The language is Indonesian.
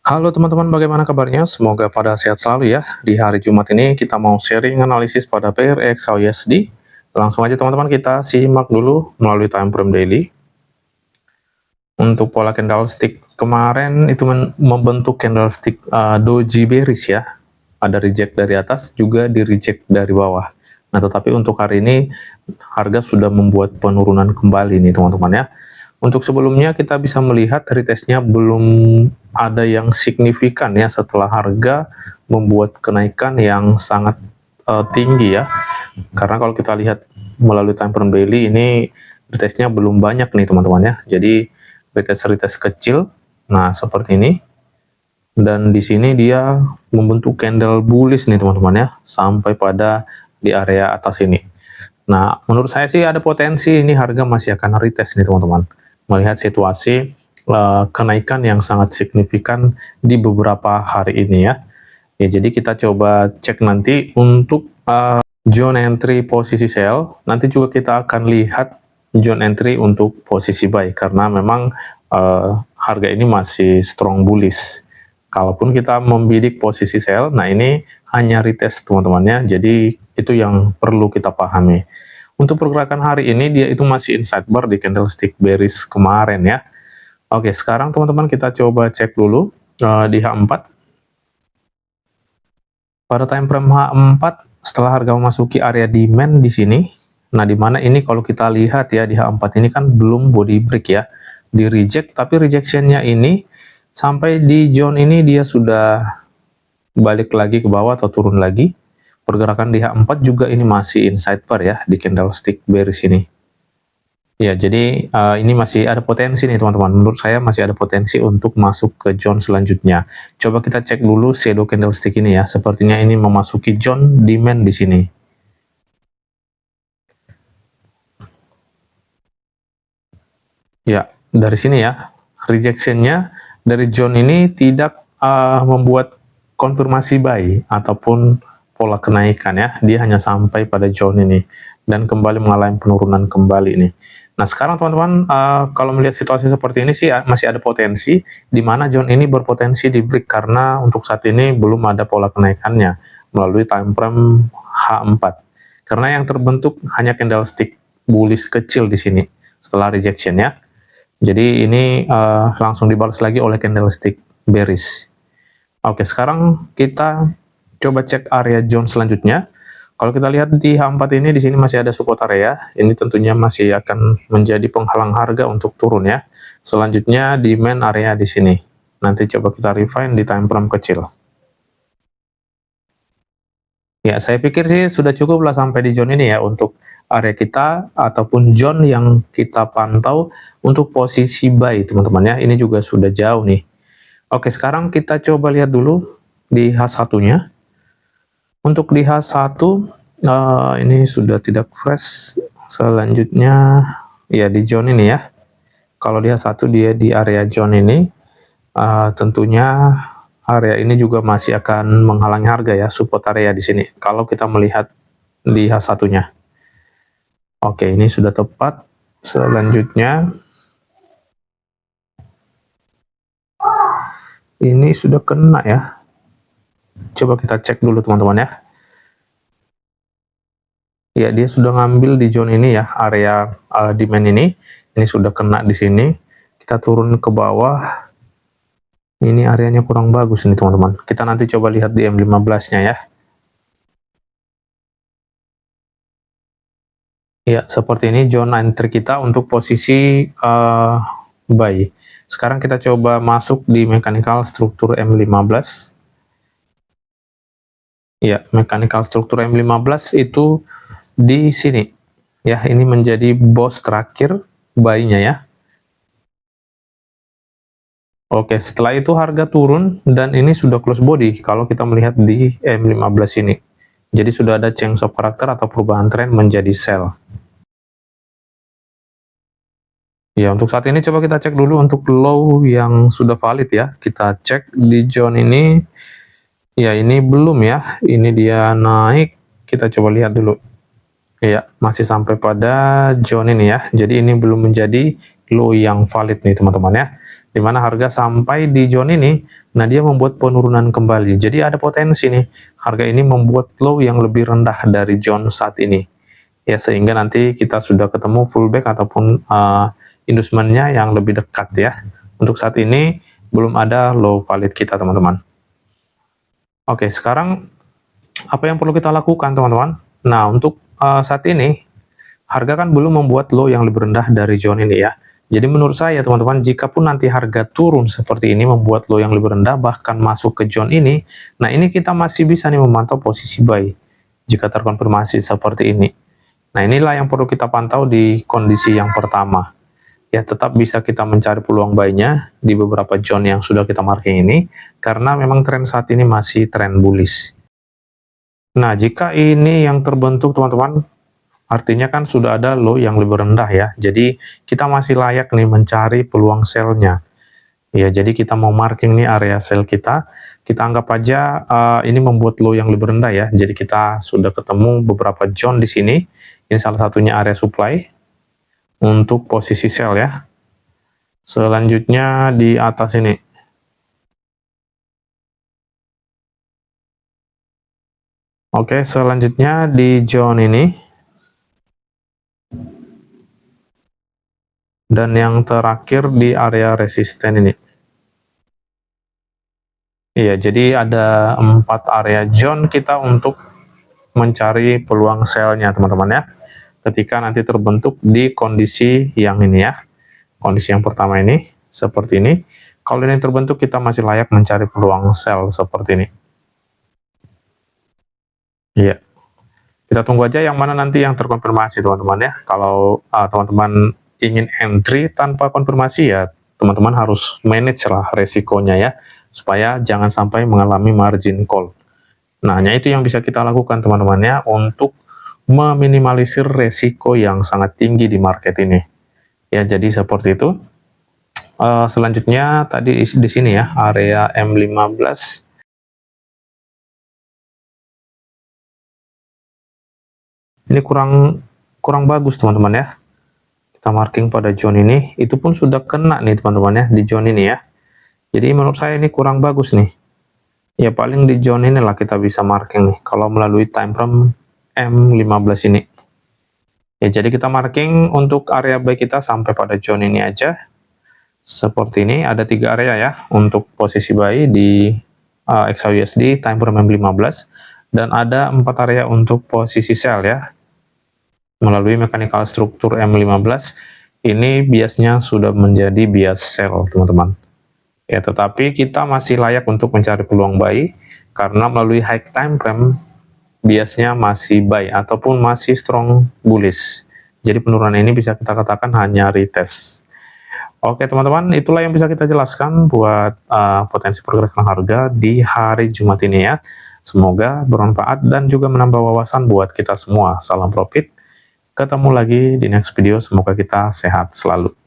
Halo teman-teman, bagaimana kabarnya? Semoga pada sehat selalu ya. Di hari Jumat ini kita mau sharing analisis pada pair XAUSD. Langsung aja teman-teman kita simak dulu melalui time frame daily. Untuk pola candlestick kemarin itu membentuk candlestick doji bearish ya. Ada reject dari atas, juga di reject dari bawah. Nah, tetapi untuk hari ini harga sudah membuat penurunan kembali nih teman-teman ya. Untuk sebelumnya kita bisa melihat retestnya belum ada yang signifikan ya setelah harga membuat kenaikan yang sangat tinggi ya. Karena kalau kita lihat melalui time frame daily ini retestnya belum banyak nih teman-teman ya. Jadi retest kecil. Nah, seperti ini. Dan di sini dia membentuk candle bullish nih teman-teman ya, sampai pada di area atas ini. Nah, menurut saya sih ada potensi ini harga masih akan retest nih teman-teman. Melihat situasi kenaikan yang sangat signifikan di beberapa hari ini ya. Ya, jadi kita coba cek nanti untuk zone entry posisi sell. Nanti juga kita akan lihat zone entry untuk posisi buy karena memang harga ini masih strong bullish. Kalaupun kita membidik posisi sell, nah ini hanya retest teman-teman ya. Jadi itu yang perlu kita pahami. Untuk pergerakan hari ini dia itu masih inside bar di candlestick bearish kemarin ya. Oke, sekarang teman-teman kita coba cek dulu di H4. Pada time frame H4 setelah harga memasuki area demand di sini. Nah, di mana ini kalau kita lihat ya di H4 ini kan belum body break ya. Di reject, tapi rejectionnya ini sampai di zone ini dia sudah balik lagi ke bawah atau turun lagi. Pergerakan di H4 juga ini masih inside bar ya di candlestick bearish ini. Ya, jadi ini masih ada potensi nih teman-teman. Menurut saya masih ada potensi untuk masuk ke zone selanjutnya. Coba kita cek dulu shadow candlestick ini ya. Sepertinya ini memasuki zone demand di sini. Ya, dari sini ya. Rejectionnya dari zone ini tidak membuat konfirmasi buy ataupun pola kenaikan ya. Dia hanya sampai pada zone ini dan kembali mengalami penurunan kembali nih. Nah, sekarang teman-teman kalau melihat situasi seperti ini sih masih ada potensi di mana zone ini berpotensi di break karena untuk saat ini belum ada pola kenaikannya melalui time frame H4. Karena yang terbentuk hanya candlestick bullish kecil di sini setelah rejection ya. Jadi ini langsung dibalas lagi oleh candlestick bearish. Oke, sekarang kita coba cek area zone selanjutnya. Kalau kita lihat di H4 ini, di sini masih ada support area. Ini tentunya masih akan menjadi penghalang harga untuk turun ya. Selanjutnya di main area di sini. Nanti coba kita refine di time frame kecil. Ya, saya pikir sih sudah cukup lah sampai di zone ini ya untuk area kita ataupun zone yang kita pantau untuk posisi buy teman-teman ya. Ini juga sudah jauh nih. Oke, sekarang kita coba lihat dulu di H1-nya. Untuk di H1 ini sudah tidak fresh. Selanjutnya ya di zone ini ya. Kalau di H1 dia di area zone ini, tentunya area ini juga masih akan menghalangi harga ya, support area di sini. Kalau kita melihat di H1-nya. Oke, ini sudah tepat. Selanjutnya ini sudah kena ya. Coba kita cek dulu teman-teman ya. Ya, dia sudah ngambil di zone ini ya, area demand ini. Ini sudah kena di sini. Kita turun ke bawah. Ini areanya kurang bagus nih teman-teman. Kita nanti coba lihat di M15-nya ya. Ya, seperti ini zone entry kita untuk posisi buy. Sekarang kita coba masuk di mechanical struktur M15. Ya, mechanical struktur M15 itu di sini. Ya, ini menjadi boss terakhir buy-nya ya. Oke, setelah itu harga turun dan ini sudah close body kalau kita melihat di M15 ini. Jadi sudah ada change of character atau perubahan tren menjadi sell. Ya, untuk saat ini coba kita cek dulu untuk low yang sudah valid ya. Kita cek di zone ini. Ya, ini belum ya. Ini dia naik. Kita coba lihat dulu. Ya, masih sampai pada zone ini ya. Jadi ini belum menjadi low yang valid nih teman-teman ya. di mana harga sampai di zone ini, nah dia membuat penurunan kembali. Jadi ada potensi nih, harga ini membuat low yang lebih rendah dari zone saat ini. Ya, sehingga nanti kita sudah ketemu fullback ataupun inducement-nya yang lebih dekat ya. Untuk saat ini, belum ada low valid kita, teman-teman. Oke, sekarang apa yang perlu kita lakukan, teman-teman? Nah, untuk saat ini, harga kan belum membuat low yang lebih rendah dari zone ini ya. Jadi menurut saya teman-teman, jika pun nanti harga turun seperti ini membuat low yang lebih rendah bahkan masuk ke zone ini, nah ini kita masih bisa nih memantau posisi buy jika terkonfirmasi seperti ini. Nah inilah yang perlu kita pantau di kondisi yang pertama. Ya tetap bisa kita mencari peluang buy-nya di beberapa zone yang sudah kita marking ini karena memang tren saat ini masih tren bullish. Nah jika ini yang terbentuk teman-teman, artinya kan sudah ada low yang lebih rendah ya. Jadi kita masih layak nih mencari peluang sell-nya. Ya, jadi kita mau marking nih area sell kita. Kita anggap aja ini membuat low yang lebih rendah ya. Jadi kita sudah ketemu beberapa zone di sini. Ini salah satunya area supply untuk posisi sell ya. Selanjutnya di atas ini. Oke, selanjutnya di zone ini. Dan yang terakhir di area resisten ini. Iya, jadi ada 4 area zone kita untuk mencari peluang sell-nya teman-teman ya. Ketika nanti terbentuk di kondisi yang ini ya. Kondisi yang pertama ini, seperti ini. Kalau ini terbentuk, kita masih layak mencari peluang sell seperti ini. Iya. Kita tunggu aja yang mana nanti yang terkonfirmasi teman-teman ya. Kalau teman-teman ingin entry tanpa konfirmasi ya, teman-teman harus manage lah resikonya ya, supaya jangan sampai mengalami margin call. Nah, hanya itu yang bisa kita lakukan teman-teman ya, untuk meminimalisir resiko yang sangat tinggi di market ini. Ya, jadi seperti itu. Selanjutnya tadi di sini ya, area M15. Ini kurang bagus teman-teman ya. Kita marking pada zone ini, itu pun sudah kena nih teman-teman ya, di zone ini ya. Jadi menurut saya ini kurang bagus nih. Ya paling di zone inilah kita bisa marking nih, kalau melalui time frame M15 ini. Ya jadi kita marking untuk area buy kita sampai pada zone ini aja. Seperti ini, ada 3 area ya, untuk posisi buy di XAUSD time frame M15. Dan ada 4 area untuk posisi sell ya. Melalui mechanical struktur M15, ini biasnya sudah menjadi bias sell teman-teman. Ya, tetapi kita masih layak untuk mencari peluang buy, karena melalui high time frame, biasnya masih buy, ataupun masih strong bullish. Jadi penurunan ini bisa kita katakan hanya retest. Oke teman-teman, itulah yang bisa kita jelaskan buat potensi pergerakan harga di hari Jumat ini ya. Semoga bermanfaat dan juga menambah wawasan buat kita semua. Salam profit. Ketemu lagi di next video, semoga kita sehat selalu.